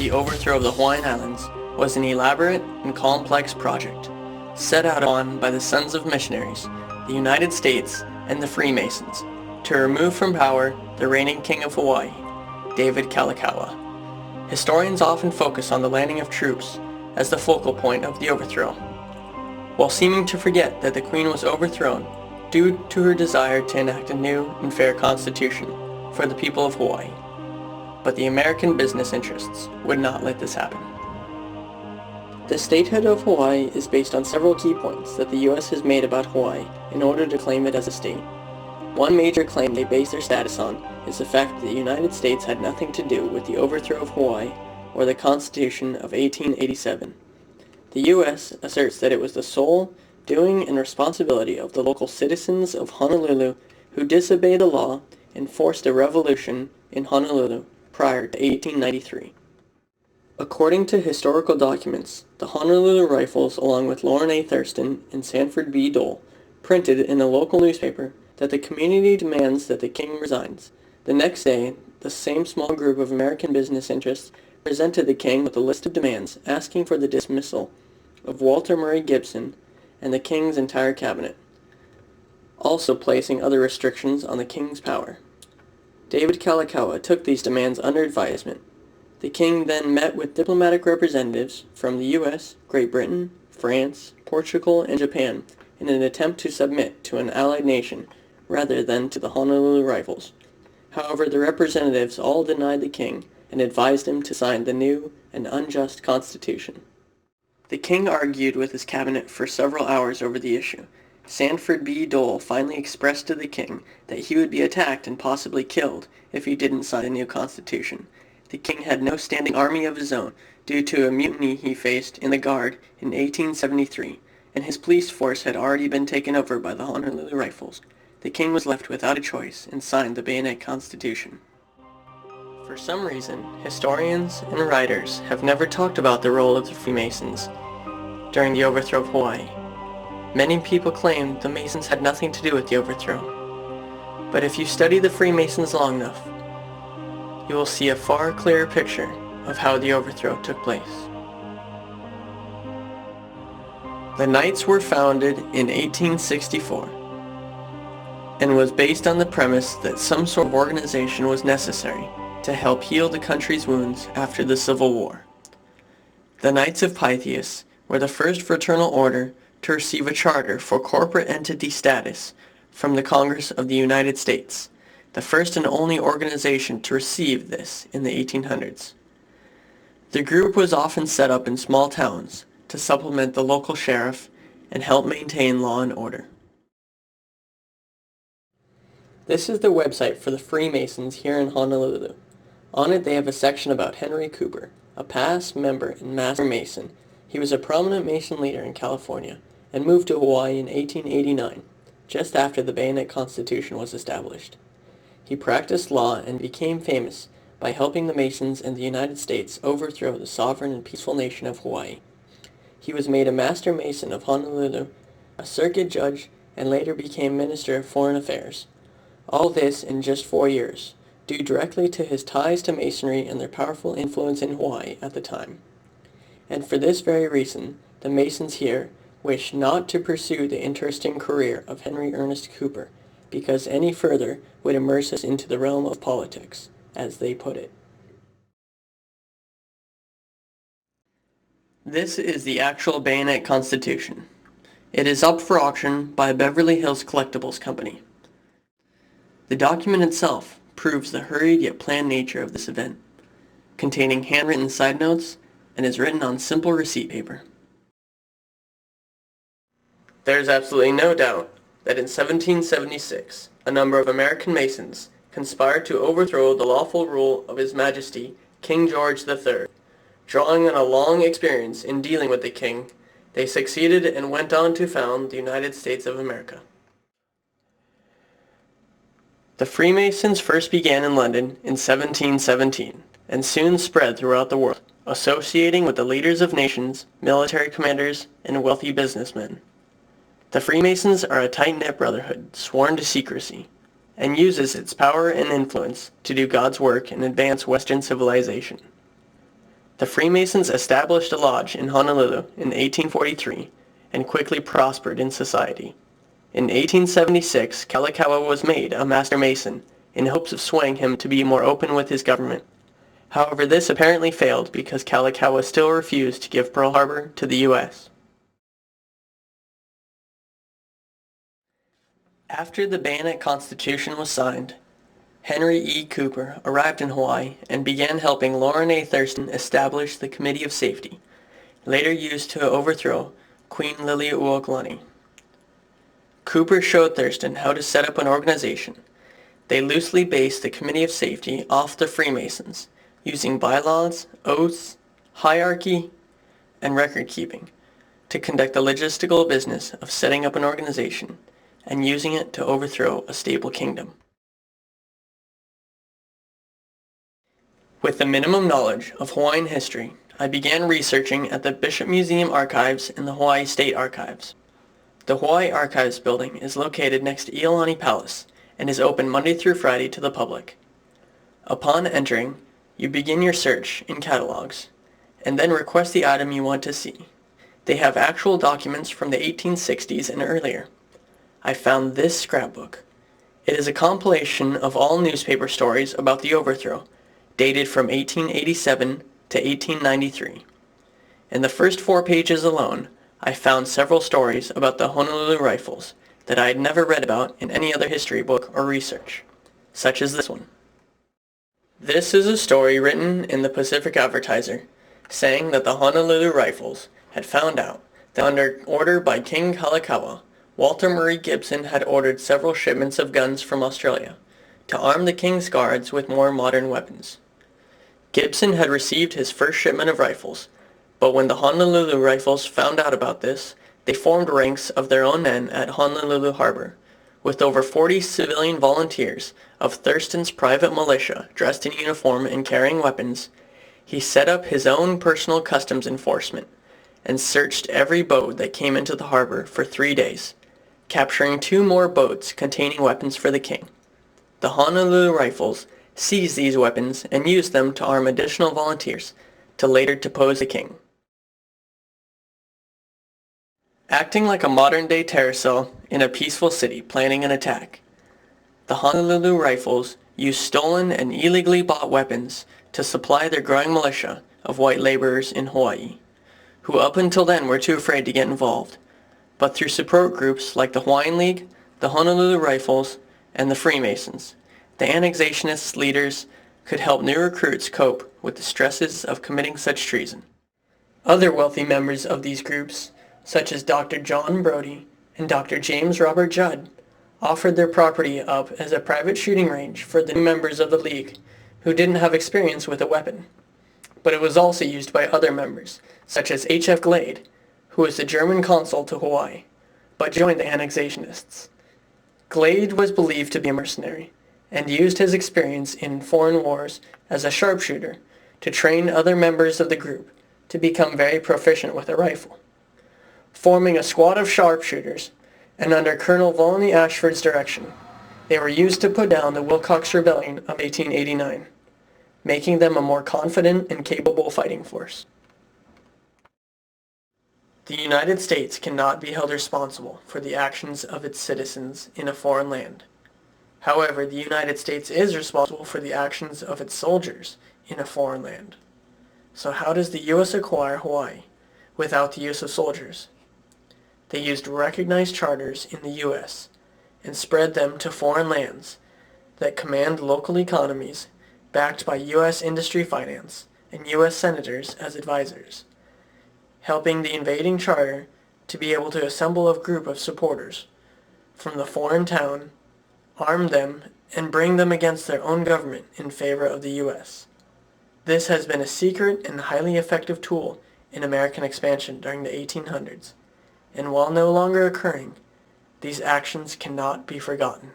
the overthrow of the Hawaiian Islands was an elaborate and complex project set out on by the Sons of Missionaries, the United States, and the Freemasons to remove from power the reigning king of Hawaii, David Kalakaua. Historians often focus on the landing of troops as the focal point of the overthrow, while seeming to forget that the Queen was overthrown due to her desire to enact a new and fair constitution for the people of Hawaii. But the American business interests would not let this happen. The statehood of Hawaii is based on several key points that the U.S. has made about Hawaii in order to claim it as a state. One major claim they base their status on is the fact that the United States had nothing to do with the overthrow of Hawaii or the Constitution of 1887. The U.S. asserts that it was the sole doing and responsibility of the local citizens of Honolulu who disobeyed the law and forced a revolution in Honolulu prior to 1893. According to historical documents, the Honolulu Rifles, along with Lauren A. Thurston and Sanford B. Dole, printed in a local newspaper that the community demands that the king resigns. The next day, the same small group of American business interests presented the king with a list of demands asking for the dismissal of Walter Murray Gibson and the king's entire cabinet, also placing other restrictions on the king's power. David Kalakaua took these demands under advisement. The king then met with diplomatic representatives from the U.S., Great Britain, France, Portugal, and Japan in an attempt to submit to an allied nation rather than to the Honolulu Rifles. However, the representatives all denied the king and advised him to sign the new and unjust constitution. The king argued with his cabinet for several hours over the issue. Sanford B. Dole finally expressed to the king that he would be attacked and possibly killed if he didn't sign the new constitution. The king had no standing army of his own due to a mutiny he faced in the Guard in 1873, and his police force had already been taken over by the Honolulu Rifles. The king was left without a choice and signed the Bayonet Constitution. For some reason, historians and writers have never talked about the role of the Freemasons during the overthrow of Hawaii. Many people claim the Masons had nothing to do with the overthrow. But if you study the Freemasons long enough, you will see a far clearer picture of how the overthrow took place. The Knights were founded in 1864 and was based on the premise that some sort of organization was necessary to help heal the country's wounds after the Civil War. The Knights of Pythias were the first fraternal order to receive a charter for corporate entity status from the Congress of the United States, the first and only organization to receive this in the 1800s. The group was often set up in small towns to supplement the local sheriff and help maintain law and order. This is the website for the Freemasons here in Honolulu. On it they have a section about Henry Cooper, a past member and master Mason. He was a prominent Mason leader in California and moved to Hawaii in 1889, just after the Bayonet Constitution was established. He practiced law and became famous by helping the Masons and the United States overthrow the sovereign and peaceful nation of Hawaii. He was made a Master Mason of Honolulu, a circuit judge, and later became Minister of Foreign Affairs. All this in just 4 years, due directly to his ties to Masonry and their powerful influence in Hawaii at the time. And for this very reason, the Masons here wish not to pursue the interesting career of Henry Ernest Cooper, because any further would immerse us into the realm of politics, as they put it. This is the actual Bayonet Constitution. It is up for auction by Beverly Hills Collectibles Company. The document itself proves the hurried yet planned nature of this event, containing handwritten side notes and is written on simple receipt paper. There is absolutely no doubt that in 1776, a number of American Masons conspired to overthrow the lawful rule of His Majesty King George III. Drawing on a long experience in dealing with the king, they succeeded and went on to found the United States of America. The Freemasons first began in London in 1717 and soon spread throughout the world, associating with the leaders of nations, military commanders, and wealthy businessmen. The Freemasons are a tight-knit brotherhood sworn to secrecy, and uses its power and influence to do God's work and advance Western civilization. The Freemasons established a lodge in Honolulu in 1843 and quickly prospered in society. In 1876, Kalakaua was made a Master Mason in hopes of swaying him to be more open with his government. However, this apparently failed because Kalakaua still refused to give Pearl Harbor to the U.S. After the Bayonet Constitution was signed, Henry E. Cooper arrived in Hawaii and began helping Lauren A. Thurston establish the Committee of Safety, later used to overthrow Queen Liliuokalani. Cooper showed Thurston how to set up an organization. They loosely based the Committee of Safety off the Freemasons, using bylaws, oaths, hierarchy, and record-keeping to conduct the logistical business of setting up an organization and using it to overthrow a stable kingdom. With the minimum knowledge of Hawaiian history, I began researching at the Bishop Museum Archives and the Hawaii State Archives. The Hawaii Archives building is located next to Iolani Palace and is open Monday through Friday to the public. Upon entering, you begin your search in catalogs and then request the item you want to see. They have actual documents from the 1860s and earlier. I found this scrapbook. It is a compilation of all newspaper stories about the overthrow, dated from 1887 to 1893. In the first 4 pages alone, I found several stories about the Honolulu Rifles that I had never read about in any other history book or research, such as this one. This is a story written in the Pacific Advertiser, saying that the Honolulu Rifles had found out that under order by King Kalakaua, Walter Murray Gibson had ordered several shipments of guns from Australia to arm the King's Guards with more modern weapons. Gibson had received his first shipment of rifles, but when the Honolulu Rifles found out about this, they formed ranks of their own men at Honolulu Harbor, with over 40 civilian volunteers of Thurston's private militia dressed in uniform and carrying weapons. He set up his own personal customs enforcement and searched every boat that came into the harbor for 3 days, capturing 2 more boats containing weapons for the king. The Honolulu Rifles seized these weapons and used them to arm additional volunteers to later depose the king. Acting like a modern-day terror cell in a peaceful city planning an attack, the Honolulu Rifles used stolen and illegally bought weapons to supply their growing militia of white laborers in Hawaii, who up until then were too afraid to get involved. But through support groups like the Hawaiian League, the Honolulu Rifles, and the Freemasons, the annexationist leaders could help new recruits cope with the stresses of committing such treason. Other wealthy members of these groups, such as Dr. John Brody and Dr. James Robert Judd, offered their property up as a private shooting range for the new members of the League who didn't have experience with a weapon. But it was also used by other members, such as H.F. Glade, who was the German consul to Hawaii, but joined the annexationists. Glade was believed to be a mercenary, and used his experience in foreign wars as a sharpshooter to train other members of the group to become very proficient with a rifle. Forming a squad of sharpshooters, and under Colonel Volney Ashford's direction, they were used to put down the Wilcox Rebellion of 1889, making them a more confident and capable fighting force. The United States cannot be held responsible for the actions of its citizens in a foreign land. However, the United States is responsible for the actions of its soldiers in a foreign land. So how does the U.S. acquire Hawaii without the use of soldiers? They used recognized charters in the U.S. and spread them to foreign lands that command local economies backed by U.S. industry finance and U.S. senators as advisors, helping the invading charter to be able to assemble a group of supporters from the foreign town, arm them, and bring them against their own government in favor of the U.S. This has been a secret and highly effective tool in American expansion during the 1800s, and while no longer occurring, these actions cannot be forgotten.